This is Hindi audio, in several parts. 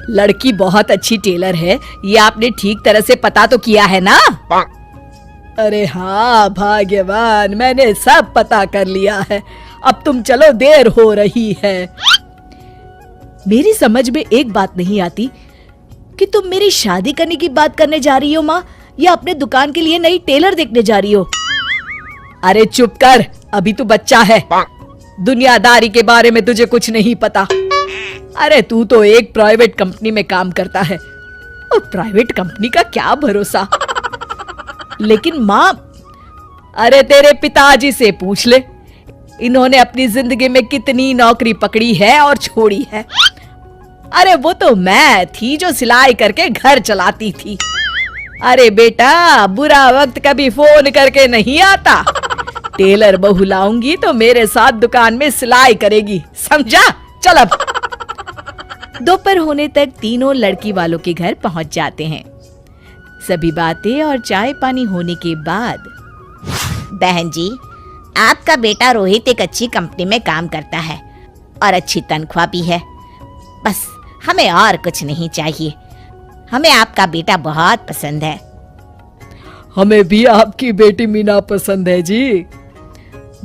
लड़की बहुत अच्छी टेलर है, ये आपने ठीक तरह से पता तो किया है ना? अरे हाँ भाग्यवान, मैंने सब पता कर लिया है। अब तुम चलो, देर हो रही है। मेरी समझ में एक बात नहीं आती कि तुम मेरी शादी करने की बात करने जा रही हो माँ, या अपने दुकान के लिए नई टेलर देखने जा रही हो? अरे चुप कर, अभी तू बच्चा है, दुनियादारी के बारे में तुझे कुछ नहीं पता। अरे तू तो एक प्राइवेट कंपनी में काम करता है, और प्राइवेट कंपनी का क्या भरोसा। लेकिन माँ, अरे तेरे पिताजी से पूछ ले, इन्होंने अपनी जिंदगी में कितनी नौकरी पकड़ी है और छोड़ी है। अरे वो तो मैं थी जो सिलाई करके घर चलाती थी। अरे बेटा, बुरा वक्त कभी फोन करके नहीं आता। टेलर बहू लाऊंगी तो मेरे साथ दुकान में सिलाई करेगी, समझा? चल अब। दोपहर होने तक तीनों लड़की वालों के घर पहुंच जाते हैं। सभी बातें और चाय पानी होने के बाद, बहन जी, आपका बेटा रोहित एक अच्छी कंपनी में काम करता है और अच्छी तनख्वाह भी है। बस हमें और कुछ नहीं चाहिए। हमें आपका बेटा बहुत पसंद है। हमें भी आपकी बेटी मीना पसंद है जी।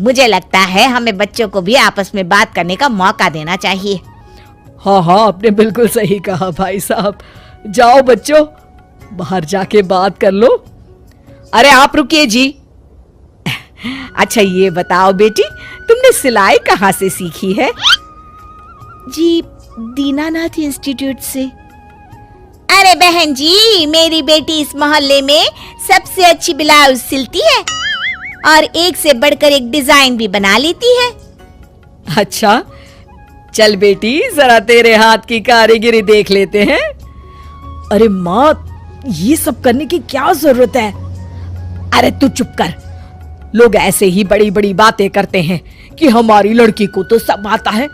मुझे लगता है हमें बच्चों को भी आपस में बात करने का मौका देना चाहिए। हाँ हाँ, आपने बिल्कुल सही कहा भाई साहब। जाओ बच्चों, बाहर जाके बात कर लो। अरे आप रुकिए जी। अच्छा ये बताओ बेटी, तुमने सिलाई कहाँ से सीखी है? जी, दीनानाथ इंस्टीट्यूट से। अरे बहन जी, मेरी बेटी इस मोहल्ले में सबसे अच्छी ब्लाउज सिलती है और एक से बढ़कर एक डिजाइन भी बना लेती है। अच्छा, चल बेटी, जरा तेरे हाथ की कारीगरी देख लेते हैं। अरे माँ, ये सब करने की क्या जरूरत है? अरे तू चुप कर। लोग ऐसे ही बड़ी बड़ी बातें करते हैं कि हमारी लड़की को तो सब आता है,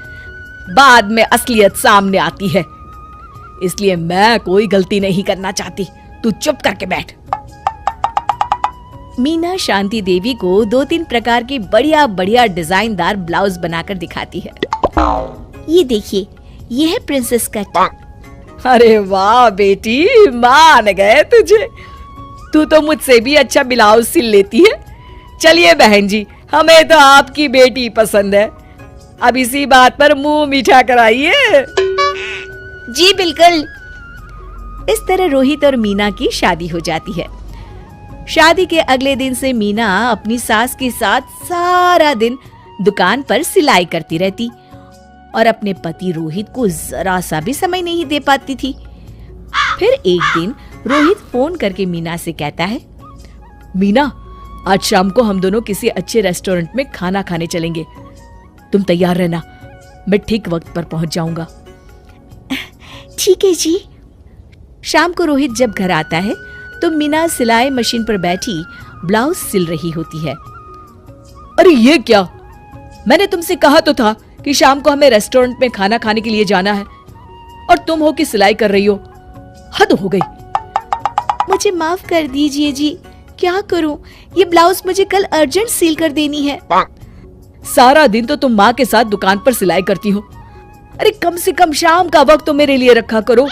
बाद में असलियत सामने आती है। इसलिए मैं कोई गलती नहीं करना चाहती। तू चुप करके बैठ। मीना शांति देवी को 2-3 प्रकार की बढ़िया बढ़िया डिजाइनदार ब्लाउज बनाकर दिखाती है। ये देखिए, ये है प्रिंसेस कट। अरे वाह बेटी, मान गए तुझे। तू तो मुझसे भी अच्छा ब्लाउज सिल लेती है। चलिए बहन जी, हमें तो आपकी बेटी पसंद है। अब इसी बात पर मुंह मीठा कराइए। जी बिल्कुल। इस तरह रोहित और मीना की शादी हो जाती है। शादी के अगले दिन से मीना अपनी सास के साथ सारा दिन दुकान पर सिलाई करती रहती और अपने पति रोहित को जरा सा भी समय नहीं दे पाती थी। फिर एक दिन रोहित फोन करके मीना से कहता है, मीना, आज शाम को हम दोनों किसी अच्छे रेस्टोरेंट में खाना खाने चलेंगे। तुम तैयार रहना, मैं ठीक वक्त पर पहुंच जाऊंगा। ठीक है जी। शाम को रोहित जब घर आता है तो मीना सिलाई मशीन पर बैठी ब्लाउज सिल रही होती है। अरे ये क्या? मैंने तुमसे कहा तो था कि शाम को हमें रेस्टोरेंट में खाना खाने के लिए जाना है, और तुम हो कि सिलाई कर रही हो। हद हो गई। मुझे माफ कर दीजिए जी, क्या करूं, ये ब्लाउज मुझे कल अर्जेंट सील कर देनी है। सारा दिन तो तुम माँ के साथ दुकान पर सिलाई करती हो। अरे कम से कम शाम का वक्त तो मेरे लिए रखा करो।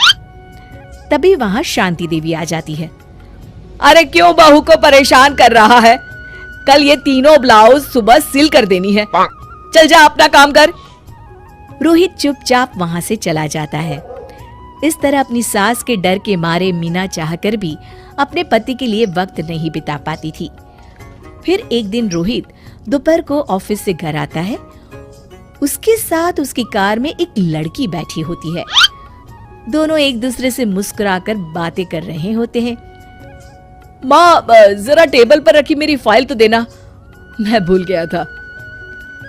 तभी वहाँ शांति देवी आ जाती है। अरे क्यों बहू को परेशान कर रहा है? कल ये तीनों ब्लाउज सुबह सिल कर देनी है। चल जा, अपना काम कर। रोहित चुपचाप वहाँ से चला जाता है। इस तरह अपनी सास के डर के मारे मीना चाहकर भी अपने पति के लिए वक्त नहीं बिता पाती थी। फिर एक दिन रोहित दोपहर को ऑफिस से घर आता है। उसके साथ उसकी कार में एक लड़की बैठी होती है। दोनों एक दूसरे से मुस्कुराकर बातें कर रहे होते हैं। माँ, जरा टेबल पर रखी मेरी फाइल तो देना, मैं भूल गया था।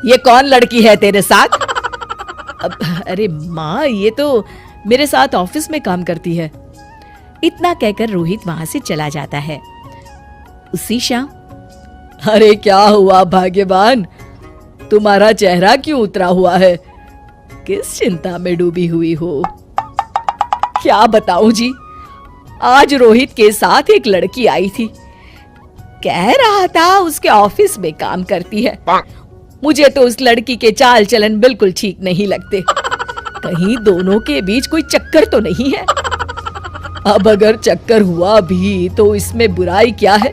ये कौन लड़की है तेरे साथ? अरे माँ, ये तो मेरे साथ ऑफिस में काम करती है। इतना कहकर रोहित वहां से चला जाता है। उसी शाम, अरे क्या हुआ भाग्यवान, तुम्हारा चेहरा क्यों उतरा हुआ है? किस चिंता में डूबी हुई हो? क्या बताऊं जी, आज रोहित के साथ एक लड़की आई थी। कह रहा था उसके ऑफिस में काम करती है। मुझे तो उस लड़की के चाल चलन बिल्कुल ठीक नहीं लगते। कहीं दोनों के बीच कोई चक्कर तो नहीं है। अब अगर चक्कर हुआ भी तो इसमें बुराई क्या है?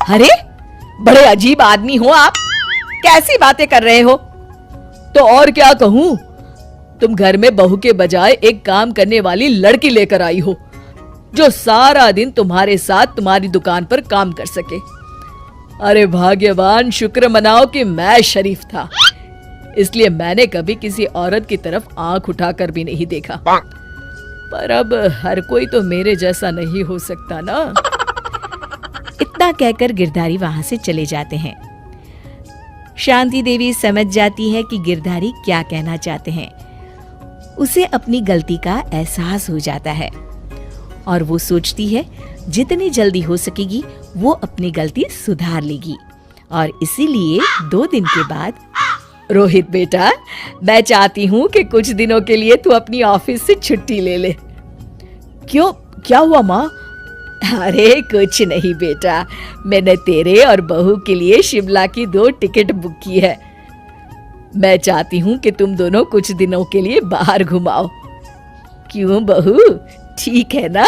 अरे बड़े अजीब आदमी हो आप, कैसी बातें कर रहे हो? तो और क्या कहूं, तुम घर में बहू के बजाय एक काम करने वाली लड़की लेकर आई हो जो सारा दिन तुम्हारे साथ तुम्हारी दुकान पर काम कर सके। अरे भाग्यवान, शुक्र मनाओ कि मैं शरीफ था, इसलिए मैंने कभी किसी औरत की तरफ आंख उठाकर भी नहीं देखा। पर अब हर कोई तो मेरे जैसा नहीं हो सकता ना। इतना कहकर गिरधारी वहां से चले जाते हैं। शांति देवी समझ जाती है कि गिरधारी क्या कहना चाहते हैं। उसे अपनी गलती का एहसास हो जाता है और वो सोचती है जितनी जल्दी हो सकेगी वो अपनी गलती सुधार लेगी। और इसीलिए 2 दिन के बाद, रोहित बेटा, मैं चाहती हूँ कि कुछ दिनों के लिए तू अपनी ऑफिस से छुट्टी ले ले। क्यों, क्या हुआ माँ? अरे कुछ नहीं बेटा, मैंने तेरे और बहू के लिए शिमला की 2 टिकट बुक की है। मैं चाहती हूँ कि तुम दोनों कुछ दिनों के लिए बाहर घुमाओ। क्यों बहू, ठीक है ना?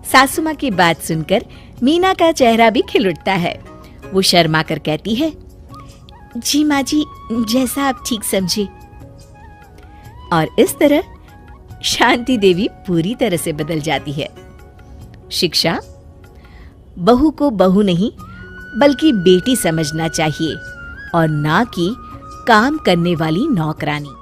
सासू माँ की बात सुनकर मीना का चेहरा भी खिल उठता है। वो शर्मा कर कहती है, जी माँ जी, जैसा आप ठीक समझे। और इस तरह शांति देवी पूरी तरह से बदल जाती है। शिक्षा, बहू को बहू नहीं बल्कि बेटी समझना चाहिए और ना कि काम करने वाली नौकरानी।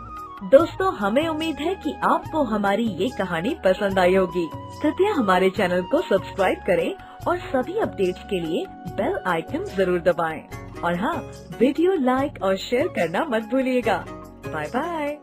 दोस्तों, हमें उम्मीद है कि आपको हमारी ये कहानी पसंद आई होगी। कृपया हमारे चैनल को सब्सक्राइब करें और सभी अपडेट्स के लिए बेल आइकन जरूर दबाएं। और हाँ, वीडियो लाइक और शेयर करना मत भूलिएगा। Bye bye.